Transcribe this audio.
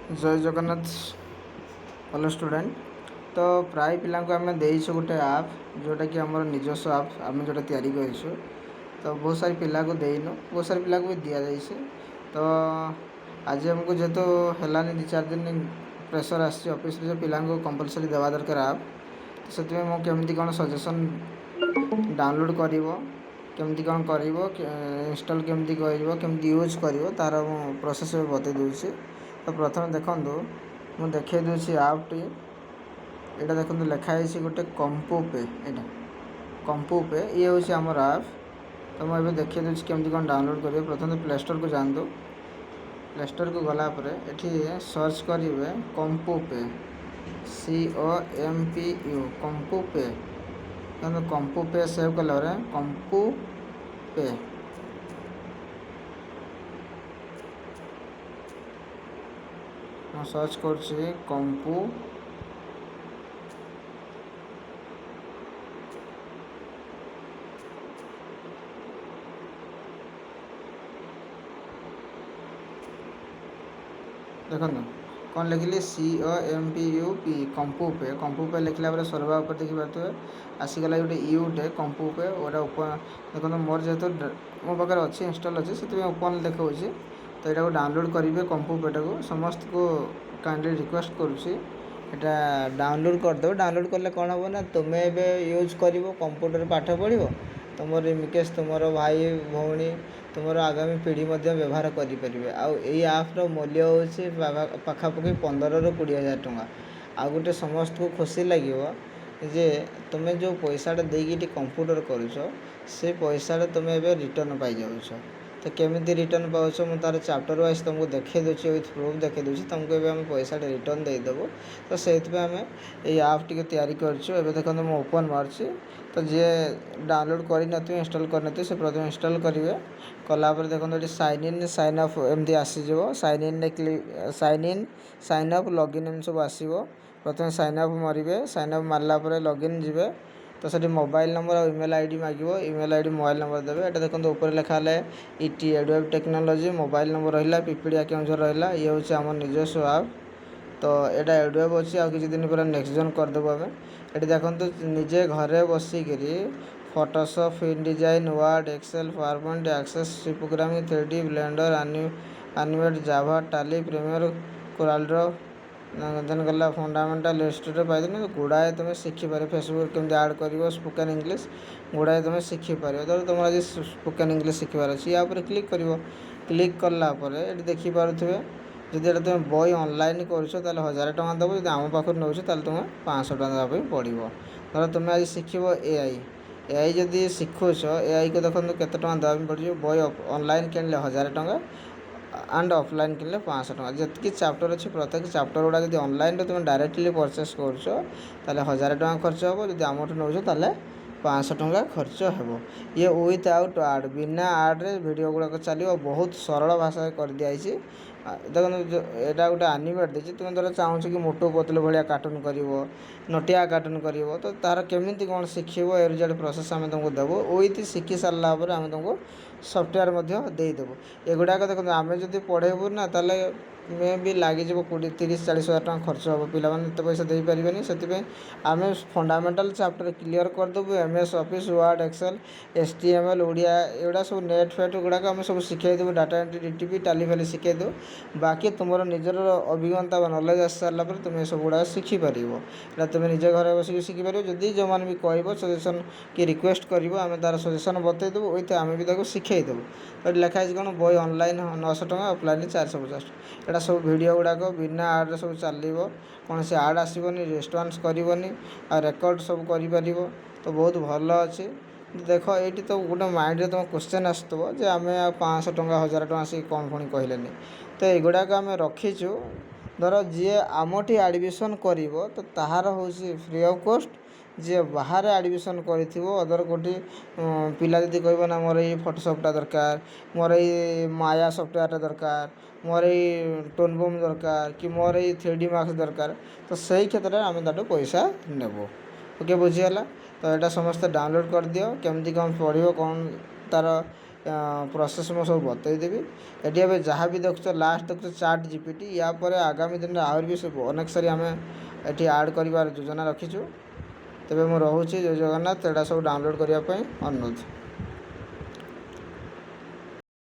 जय Jagannath hello student. तो प्राय पिला आम देचु गोटे आप जोटा कि आम निजस्व आप आम जो तैयारी करूँ। तो बहुत सारी पिला को देनु, बहुत सारी पिला को भी दि जाइए। तो आज आमको जेहेतु है दी चार दिन प्रेसर आस ऑफिस पिला कंपलसरी देवा दरकार आप। तो से मुझे कौन सजेसन डाउनलोड कर केमती कौन कर इंस्टॉल केमती कर यूज कर तार प्रोसेस बतई दूसरी। तो प्रथम देखूँ मुझे देखे दूसरी आप टी यहाँ देखो लिखाई गोटे कंपू पे, यहाँ कंपू पे ये हूँ आमर आप। तो मुझे देखे दूसरी केमती कौन डाउनलोड करेंगे। प्रथम प्ले स्टोर को जातु, प्ले स्टोर को गलापर ये सर्च करेंगे कंपू पे, COMPU कंपू पे। कंपू पे सेव कला कंपू पे सर्च कर कंपू देखो कौन लिखिली COMPUP कंपू पे। कंपू पे लिखला सर्वा ऊपर देखी पारे आसीगला गोटे यूटे कंपू पे गोटे ओपन देखो मोर जेहतु मो पाखे अच्छी इंस्टॉल अच्छे से ओपन देखा। तो यहाँ डाउनलोड करेंगे कंपू पेटा को समस्त को काइंडली रिक्वेस्ट करुँची एटा डाउनलोड करदे। डाउनलोड कले कौन हम ना तुम्हें ए यूज कर कंप्यूटर पाठ पढ़ तुम इनकेस तुम भाई भौणी तुम आगामी पीढ़ी व्यवहार करें। आई आप्र मूल्य हूँ पखापाखि 15 ରୁ 20,000 टंका। आ गोटे समस्त को खुशी लगे जे तुम्हें जो पैसाटा देकी कंप्यूटर करुच से पैसाटा तुम्हें रिटर्न पाई जाऊँ। तो केमी रिटर्न पाच मुझे तार चैप्टर वाइज तुमको देखे दूसरी विथ प्रूफ देखे दूसरी तुमको एवं पैसा रिटर्न देदेबू। तो से आम ये आप टी तैयारी करें देखो मुझे ओपन मार्ची। तो जी डाउनलोड कर इंस्टॉल कर से प्रथम इंस्टॉल करेंगे कलापर देखो ये साइन इन साइन अप एमती आसीज sign in sign up login एम सब आसो। प्रथम साइन अप मारे साइन अप मारला लॉगिन जी। तो से मोबाइल नंबर और ईमेल आईडी मांगो ईमेल आईडी मोबाइल नंबर देवे। यहाँ देखो ऊपर लिखा है IT Adweb technology mobile number रहा पिपीडी केउझर रहा ये हूँ आम निजस्व आप। तो यहाँ एडवेब अच्छी आ किसी दिन पर नेक्स्ट जन करदेबू आम। ये देखो निजे घरे बसिक Photoshop InDesign Word Excel PowerPoint Access C programming 3D Blender animate Java Tally Premiere Corel देन गला फंडामेंटाल हिस्ट्री पाइथन गुड़ाए तुम शिखिपार। फेसबुक केमती ऐड कर स्पोकन इंग्लिश गुड़ाए तुम शिखिपार। तो तुम आज स्पोकन इंग्लिश शिखबार अच्छी या क्लिक कर क्लिक कलापर ये देखिपे जदि ये तुम बही ऑनलाइन कर 1000 टଙ୍କା देव। जो आम पाखर नौ तुम्हें 500 टଙ୍କା देवाई पड़ो। धर तुम्हें आज शिखब AI जदि शिखुच AI को देखो केते टଙ୍କା देवाई पड़ो। बही ऑनलाइन किणले 1000 टଙ୍କା एंड ऑफलाइन किणले 500 टଙ୍କା। जी चैप्टर अच्छे प्रत्येक चैप्टर गुड़ा जब ऑनलाइन तुम डायरेक्टली परचेस कर 1000 टଙ୍କା खर्च हे। जब आम नौ 500 टଙ୍କା खर्च हो। ये विथआउट आड बिना आड्रे वीडियो गुड़ाक चलो बहुत सरल भाषा कर दिखाई। देखो यहाँ गोटे एनिमेट देती तुम धर चाहूँ कि मोटू पतलू भाया कार्टून कर नटिया कार्टून कर तो तार केमी कौन शिखब ए टू जेड प्रोसेस आम तुमको देवु। विथ शिखी सारा आम तुमको सफ्टवेयर देदेबु। एगुड़ाक देखो आम जब पढ़ेबू ना ताले मे भी लगे 30-40 हज़ार टଙ୍କା खर्च हे। पे पैसा दे पारे से आम फंडामेंटाल चैप्टर क्लीयर करदेबू। MS office Word Excel HTML Odia एगुड़ा सब नेट फेट गुड़ाक आम सब शिखेदेबू। डाटा एंट्री DTP टाली फाली शिखेदेबू। बाकी तुम निजर अभिज्ञता नॉलेज आस सारा तुम सब गुड़ा शिखिपार। यहाँ तुम निजे घर बस शिखिपार जदि जो मैंने भी कह सजेसन कि रिक्वेस्ट कर तार सजेसन बतईदेबू विथ आम भी शिखेदेबू। तो लिखाई कौन बही ऑनलाइन 900 टଙ୍କା ऑफलाइन 450। यहाँ सब वीडियो गुड़ाक बिना आड्रे सब चलो कौन से आड आसबनी रेस्पॉन्स करनी आ रेकर्ड सब कर। तो बहुत भल अच्छे देख ये तो गोटे माइंड में तुम क्वेश्चन आसुव जे आम 500 टଙ୍କା 1000 टଙ୍କା आसिक कौन पुणी कहले। तो युड़ाक आम रखीचु धर जी आमठी एडमिशन कर तो ताहार हूँ फ्री ऑफ कॉस्ट। जी बाहर एडमिशन कर कोटी पिला जदि कह ना मोर ये फोटोशॉपटा दरकार मोर ये माया सफ्टवेयर दरकार मोर ये टोनबुम दरकार कि मोर ये 3D मार्क्स दरकार तो सही क्षेत्र में आम ताठू पैसा नेबू। ओके बुझीगला। तो यहाँ समस्त डाउनलोड कर दियो केमती कौन पढ़ो कौन तार ପ୍ରୋସେସ୍ ମୁଁ ସବୁ ବତେଇଦେବି। ଏଠି ଏବେ ଯାହା ବି ଦେଖୁଛ ଲାଷ୍ଟ ଦେଖୁଛ ଚାଟ୍ ଜିପିଟି, ୟା ପରେ ଆଗାମୀ ଦିନରେ ଆହୁରି ବି ସବୁ ଅନେକ ସାରି ଆମେ ଏଠି ଆଡ଼୍ କରିବାର ଯୋଜନା ରଖିଛୁ। ତେବେ ମୁଁ ରହୁଛି। ଜୟ ଜଗନ୍ନାଥ। ଏଇଟା ସବୁ ଡାଉନଲୋଡ଼୍ କରିବା ପାଇଁ ଅନୁରୋଧ।